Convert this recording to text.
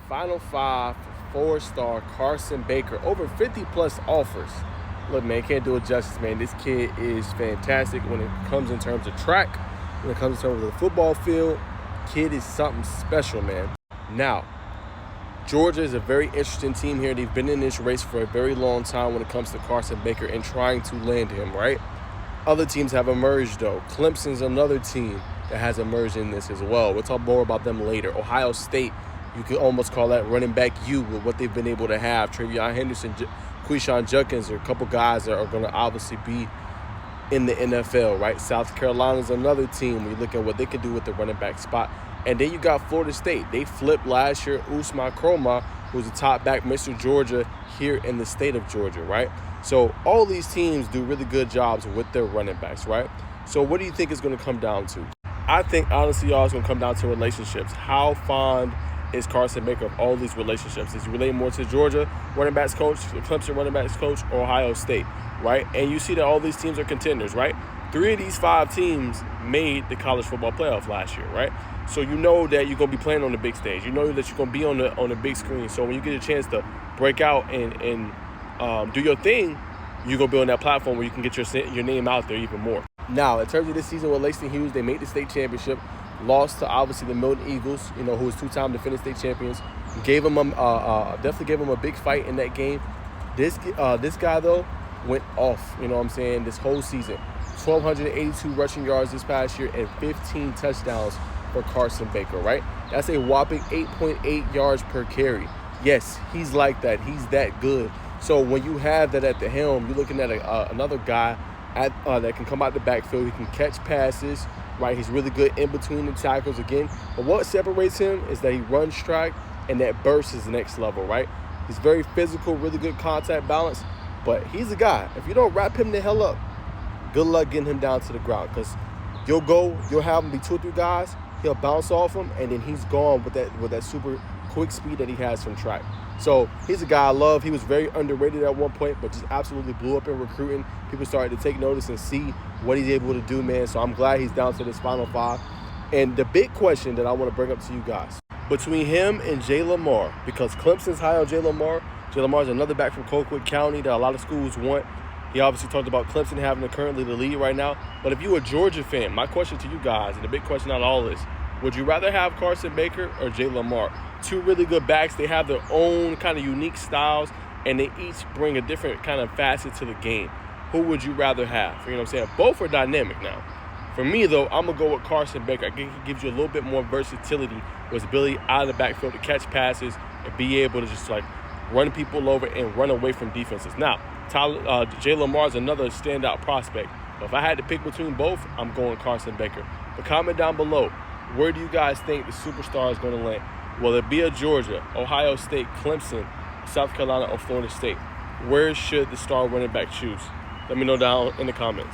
Final five for 4-star Carsyn Baker. Over 50-plus offers. Look, man, can't do it justice, man. This kid is fantastic when it comes in terms of track, when it comes in terms of the football field. Kid is something special, man. Now, Georgia is a very interesting team here. They've been in this race for a very long time when it comes to Carsyn Baker and trying to land him, right? Other teams have emerged, though. Clemson's another team that has emerged in this as well. We'll talk more about them later. Ohio State, you could almost call that running back U with what they've been able to have. Travion Henderson, Quishon Judkins are a couple guys that are going to obviously be in the NFL, right? South Carolina's another team. We look at what they can do with the running back spot. And then you got Florida State. They flipped last year Usman Kroma, who's a top back, Mr. Georgia, here in the state of Georgia, right? So all these teams do really good jobs with their running backs, right? So what do you think it's going to come down to? I think, honestly, y'all, it's going to come down to relationships. How fond is Carsyn Baker of all these relationships? Is he related more to Georgia running backs coach, the Clemson running backs coach, or Ohio State, right? And you see that all these teams are contenders, right? 3 of these 5 teams made the college football playoff last year, right? So you know that you're going to be playing on the big stage. You know that you're going to be on the big screen. So when you get a chance to break out and do your thing, you're going to be on that platform where you can get your name out there even more. Now, in terms of this season with Langston Hughes, they made the state championship, lost to obviously the Milton Eagles, who was 2-time defending state champions. Definitely gave them a big fight in that game. This guy, though, went off, this whole season. 1,282 rushing yards this past year and 15 touchdowns for Carsyn Baker, right? That's a whopping 8.8 yards per carry. Yes, he's like that. He's that good. So when you have that at the helm, you're looking at another guy that can come out the backfield. He can catch passes, right? He's really good in between the tackles again. But what separates him is that he runs track, and that burst is the next level, right? He's very physical, really good contact balance. But he's a guy. If you don't wrap him the hell up, good luck getting him down to the ground, because you'll have him be 2 or 3 guys. He'll bounce off him, and then he's gone with that super quick speed that he has from track. So he's a guy I love. He was very underrated at one point, but just absolutely blew up in recruiting. People started to take notice and see what he's able to do, man. So I'm glad he's down to this Final 5. And the big question that I want to bring up to you guys, between him and Jay Lamar, because Clemson's high on Jay Lamar. Jay Lamar is another back from Colquitt County that a lot of schools want. He obviously talked about Clemson having currently the lead right now. But if you're a Georgia fan, my question to you guys, and the big question out of all this, would you rather have Carsyn Baker or Jay Lamar? 2 really good backs. They have their own kind of unique styles, and they each bring a different kind of facet to the game. Who would you rather have? You know what I'm saying? Both are dynamic now. For me, though, I'm going to go with Carsyn Baker. I think he gives you a little bit more versatility with his ability out of the backfield to catch passes and be able to just run people over and run away from defenses. Now, Jay Lamar is another standout prospect. But if I had to pick between both, I'm going Carsyn Baker. But comment down below, where do you guys think the superstar is going to land? Will it be a Georgia, Ohio State, Clemson, South Carolina, or Florida State? Where should the star running back choose? Let me know down in the comments.